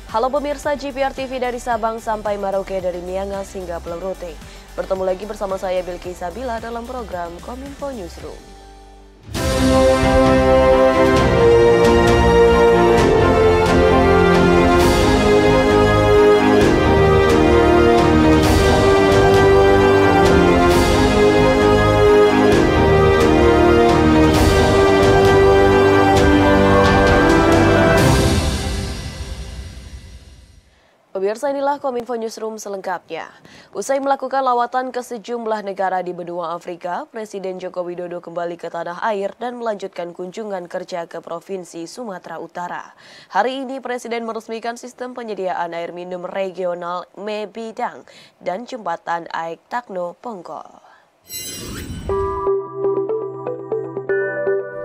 Halo pemirsa GPR TV dari Sabang sampai Merauke, dari Miangas hingga Pulau Rote. Bertemu lagi bersama saya Bilki Sabila dalam program Kominfo Newsroom. Pemirsa, inilah Kominfo Newsroom selengkapnya. Usai melakukan lawatan ke sejumlah negara di benua Afrika, Presiden Joko Widodo kembali ke tanah air dan melanjutkan kunjungan kerja ke Provinsi Sumatera Utara. Hari ini Presiden meresmikan sistem penyediaan air minum regional Mebidang dan jembatan Aek Takno Ponggol.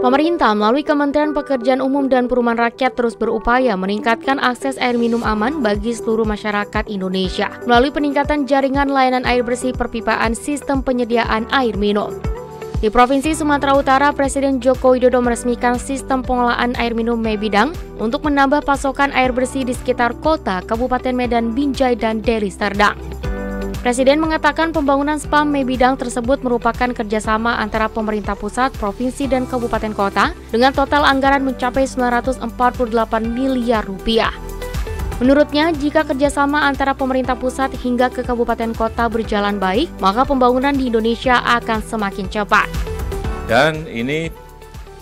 Pemerintah melalui Kementerian Pekerjaan Umum dan Perumahan Rakyat terus berupaya meningkatkan akses air minum aman bagi seluruh masyarakat Indonesia melalui peningkatan jaringan layanan air bersih perpipaan sistem penyediaan air minum. Di Provinsi Sumatera Utara, Presiden Joko Widodo meresmikan sistem pengolahan air minum Mebidang untuk menambah pasokan air bersih di sekitar kota, Kabupaten Medan, Binjai, dan Deli Serdang. Presiden mengatakan pembangunan SPAM Mebidang tersebut merupakan kerjasama antara pemerintah pusat, provinsi, dan kabupaten kota dengan total anggaran mencapai 948 miliar rupiah. Menurutnya, jika kerjasama antara pemerintah pusat hingga ke kabupaten kota berjalan baik, maka pembangunan di Indonesia akan semakin cepat. Dan ini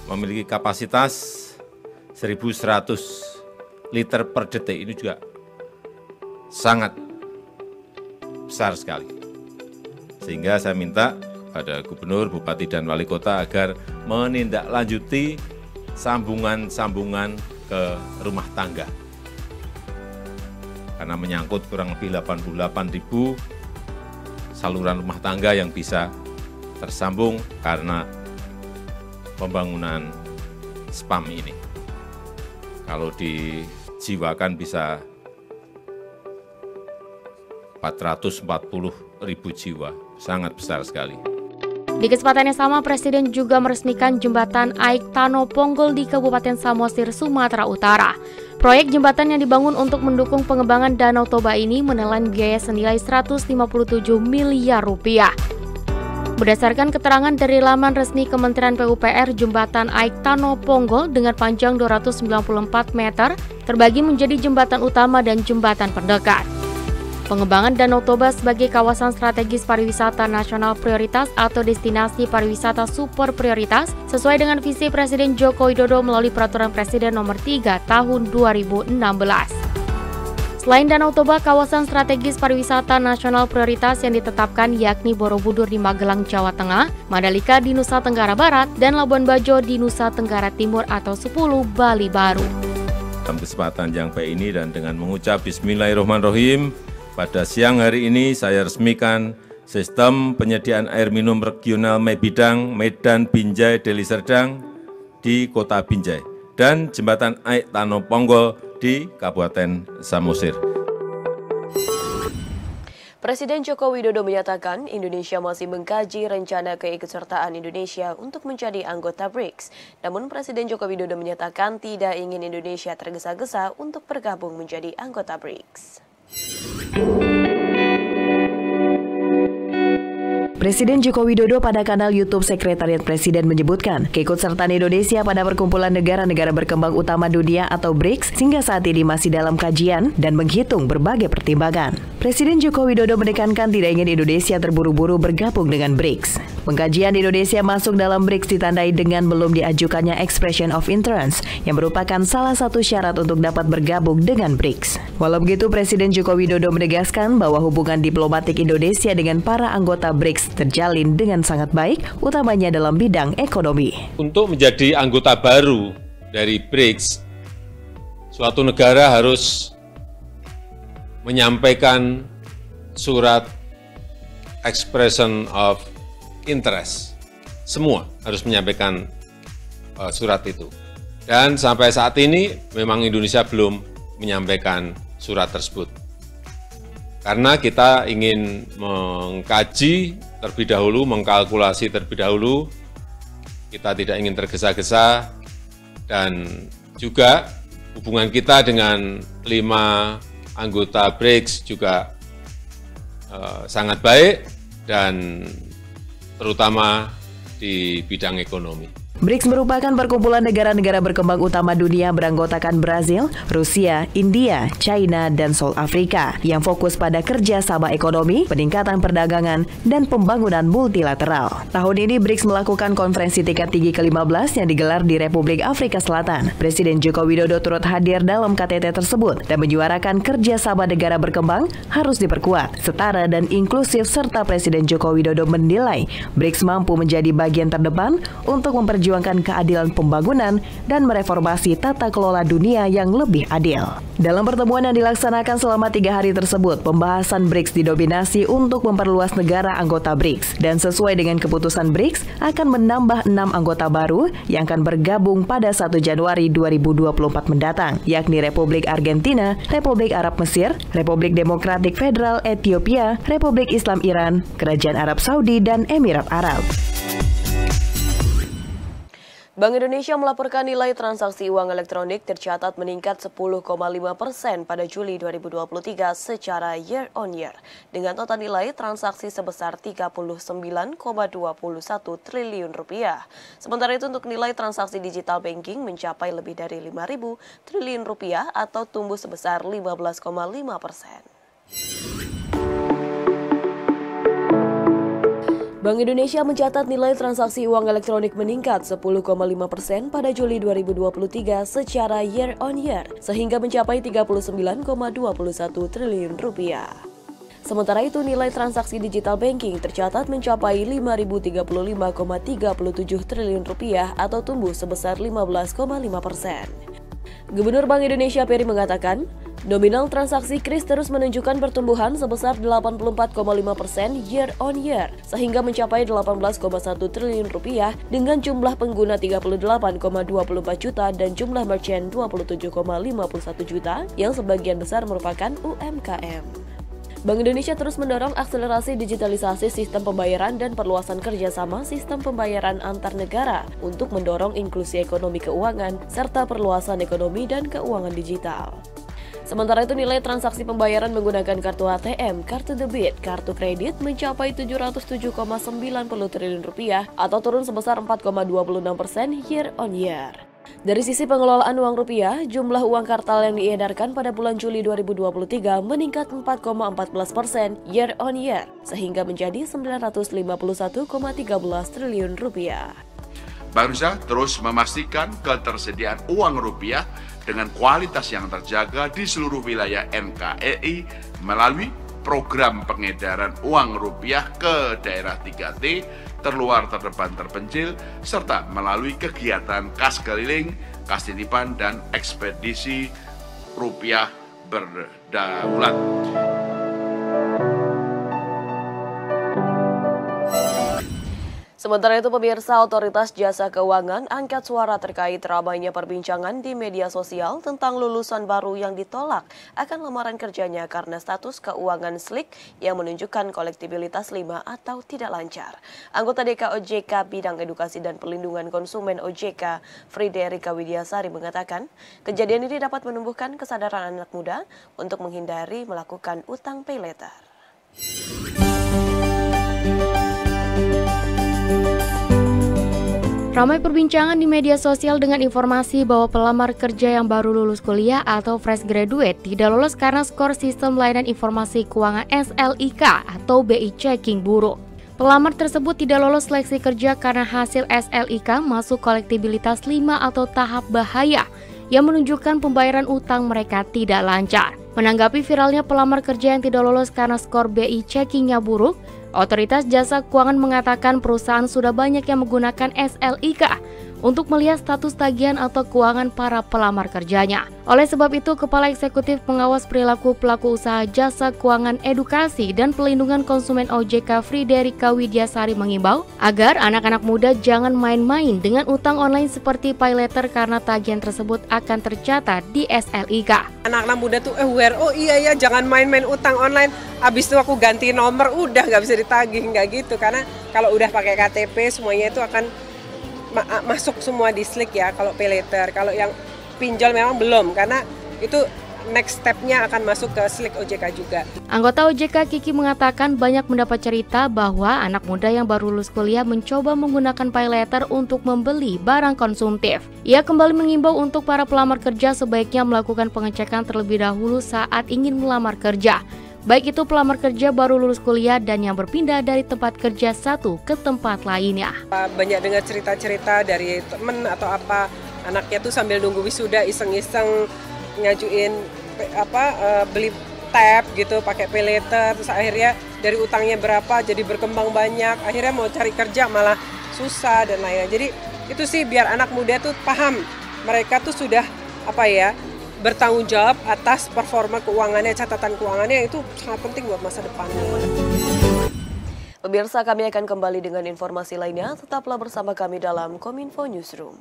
memiliki kapasitas 1.100 liter per detik, ini juga sangat besar sekali. Sehingga saya minta pada gubernur, bupati, dan wali kota agar menindaklanjuti sambungan-sambungan ke rumah tangga. Karena menyangkut kurang lebih 88.000 saluran rumah tangga yang bisa tersambung karena pembangunan SPAM ini. Kalau dijiwakan bisa 440.000 jiwa, sangat besar sekali. Di kesempatan yang sama, Presiden juga meresmikan jembatan Aek Takno Ponggol di Kabupaten Samosir, Sumatera Utara. Proyek jembatan yang dibangun untuk mendukung pengembangan Danau Toba ini menelan biaya senilai 157 miliar rupiah. Berdasarkan keterangan dari laman resmi Kementerian PUPR, jembatan Aek Takno Ponggol dengan panjang 294 meter terbagi menjadi jembatan utama dan jembatan pendekat. Pengembangan Danau Toba sebagai kawasan strategis pariwisata nasional prioritas atau destinasi pariwisata super prioritas sesuai dengan visi Presiden Joko Widodo melalui Peraturan Presiden Nomor 3 Tahun 2016. Selain Danau Toba, kawasan strategis pariwisata nasional prioritas yang ditetapkan yakni Borobudur di Magelang, Jawa Tengah, Mandalika di Nusa Tenggara Barat, dan Labuan Bajo di Nusa Tenggara Timur atau 10 Bali Baru. Dalam kesempatan yang baik ini dan dengan mengucap Bismillahirrahmanirrahim, pada siang hari ini saya resmikan sistem penyediaan air minum regional Mebidang, Medan, Binjai, Deli Serdang di Kota Binjai dan jembatan Aek Takno Ponggol di Kabupaten Samosir. Presiden Joko Widodo menyatakan Indonesia masih mengkaji rencana keikutsertaan Indonesia untuk menjadi anggota BRICS. Namun Presiden Joko Widodo menyatakan tidak ingin Indonesia tergesa-gesa untuk bergabung menjadi anggota BRICS. Presiden Joko Widodo pada kanal YouTube Sekretariat Presiden menyebutkan keikutsertaan Indonesia pada perkumpulan negara-negara berkembang utama dunia atau BRICS hingga saat ini masih dalam kajian dan menghitung berbagai pertimbangan. Presiden Joko Widodo menekankan tidak ingin Indonesia terburu-buru bergabung dengan BRICS. Pengkajian Indonesia masuk dalam BRICS ditandai dengan belum diajukannya Expression of Interest yang merupakan salah satu syarat untuk dapat bergabung dengan BRICS. Walau begitu, Presiden Joko Widodo menegaskan bahwa hubungan diplomatik Indonesia dengan para anggota BRICS terjalin dengan sangat baik, utamanya dalam bidang ekonomi. Untuk menjadi anggota baru dari BRICS, suatu negara harus menyampaikan surat Expression of Interest. Semua harus menyampaikan surat itu. Dan sampai saat ini memang Indonesia belum menyampaikan surat tersebut. Karena kita ingin mengkaji terlebih dahulu, mengkalkulasi terlebih dahulu, kita tidak ingin tergesa-gesa, dan juga hubungan kita dengan 5 anggota BRICS juga sangat baik dan terutama di bidang ekonomi. BRICS merupakan perkumpulan negara-negara berkembang utama dunia beranggotakan Brazil, Rusia, India, China, dan South Afrika yang fokus pada kerjasama ekonomi, peningkatan perdagangan, dan pembangunan multilateral. Tahun ini BRICS melakukan konferensi tingkat tinggi ke-15 yang digelar di Republik Afrika Selatan. Presiden Joko Widodo turut hadir dalam KTT tersebut dan menyuarakan kerjasama negara berkembang harus diperkuat, setara dan inklusif, serta Presiden Joko Widodo menilai BRICS mampu menjadi bagian terdepan untuk memperjuangkan keadilan pembangunan dan mereformasi tata kelola dunia yang lebih adil. Dalam pertemuan yang dilaksanakan selama 3 hari tersebut, pembahasan BRICS didominasi untuk memperluas negara anggota BRICS dan sesuai dengan keputusan BRICS akan menambah 6 anggota baru yang akan bergabung pada 1 Januari 2024 mendatang, yakni Republik Argentina, Republik Arab Mesir, Republik Demokratik Federal Ethiopia, Republik Islam Iran, Kerajaan Arab Saudi, dan Emirat Arab. Bank Indonesia melaporkan nilai transaksi uang elektronik tercatat meningkat 10,5% pada Juli 2023 secara year on year, dengan total nilai transaksi sebesar 39,21 triliun rupiah. Sementara itu untuk nilai transaksi digital banking mencapai lebih dari 5.000 triliun rupiah atau tumbuh sebesar 15,5%. Bank Indonesia mencatat nilai transaksi uang elektronik meningkat 10,5% pada Juli 2023 secara year on year, sehingga mencapai 39,21 triliun rupiah. Sementara itu nilai transaksi digital banking tercatat mencapai 5.035,37 triliun rupiah atau tumbuh sebesar 15,5%. Gubernur Bank Indonesia Peri mengatakan, nominal transaksi KRIS terus menunjukkan pertumbuhan sebesar 84,5% year on year, sehingga mencapai 18,1 triliun rupiah dengan jumlah pengguna 38,24 juta dan jumlah merchant 27,51 juta yang sebagian besar merupakan UMKM. Bank Indonesia terus mendorong akselerasi digitalisasi sistem pembayaran dan perluasan kerjasama sistem pembayaran antar negara untuk mendorong inklusi ekonomi keuangan serta perluasan ekonomi dan keuangan digital. Sementara itu nilai transaksi pembayaran menggunakan kartu ATM, kartu debit, kartu kredit mencapai 707,90 triliun rupiah atau turun sebesar 4,26% year on year. Dari sisi pengelolaan uang rupiah, jumlah uang kartal yang diedarkan pada bulan Juli 2023 meningkat 4,14% year on year, sehingga menjadi 951,13 triliun rupiah. Bank Indonesia terus memastikan ketersediaan uang rupiah dengan kualitas yang terjaga di seluruh wilayah NKRI melalui program pengedaran uang rupiah ke daerah 3T, terluar, terdepan, terpencil, serta melalui kegiatan kas keliling, kas titipan, dan ekspedisi rupiah berdaulat. Sementara itu, pemirsa, Otoritas Jasa Keuangan angkat suara terkait ramainya perbincangan di media sosial tentang lulusan baru yang ditolak akan lamaran kerjanya karena status keuangan slik yang menunjukkan kolektibilitas 5 atau tidak lancar. Anggota DKOJK Bidang Edukasi dan Perlindungan Konsumen OJK, Friederika Widiasari mengatakan, kejadian ini dapat menumbuhkan kesadaran anak muda untuk menghindari melakukan utang pay later. Ramai perbincangan di media sosial dengan informasi bahwa pelamar kerja yang baru lulus kuliah atau fresh graduate tidak lolos karena skor Sistem Layanan Informasi Keuangan SLIK atau BI checking buruk. Pelamar tersebut tidak lolos seleksi kerja karena hasil SLIK masuk kolektibilitas 5 atau tahap bahaya yang menunjukkan pembayaran utang mereka tidak lancar. Menanggapi viralnya pelamar kerja yang tidak lolos karena skor BI checkingnya buruk, Otoritas Jasa Keuangan mengatakan perusahaan sudah banyak yang menggunakan SLIK untuk melihat status tagihan atau keuangan para pelamar kerjanya. Oleh sebab itu, Kepala Eksekutif Pengawas Perilaku Pelaku Usaha Jasa Keuangan Edukasi dan Pelindungan Konsumen OJK Friederika Widiasari mengimbau agar anak-anak muda jangan main-main dengan utang online seperti pay later karena tagihan tersebut akan tercatat di SLIK. Anak-anak muda tuh aware, oh iya ya jangan main-main utang online, abis itu aku ganti nomor udah nggak bisa ditagih, nggak gitu. Karena kalau udah pakai KTP semuanya itu akan masuk semua di slik ya kalau pay later. Kalau yang pinjol memang belum, karena itu next step-nya akan masuk ke Slik OJK juga. Anggota OJK Kiki mengatakan banyak mendapat cerita bahwa anak muda yang baru lulus kuliah mencoba menggunakan paylater untuk membeli barang konsumtif. Ia kembali mengimbau untuk para pelamar kerja sebaiknya melakukan pengecekan terlebih dahulu saat ingin melamar kerja. Baik itu pelamar kerja baru lulus kuliah dan yang berpindah dari tempat kerja satu ke tempat lainnya. Banyak dengar cerita-cerita dari temen atau apa, anaknya tuh sambil nunggu wisuda iseng-iseng ngajuin beli tab gitu pakai paylater, terus akhirnya dari utangnya berapa jadi berkembang banyak, akhirnya mau cari kerja malah susah dan lainnya. Jadi itu sih biar anak muda tuh paham, mereka tuh sudah bertanggung jawab atas performa keuangannya, catatan keuangannya itu sangat penting buat masa depannya. Pemirsa, kami akan kembali dengan informasi lainnya, tetaplah bersama kami dalam Kominfo Newsroom.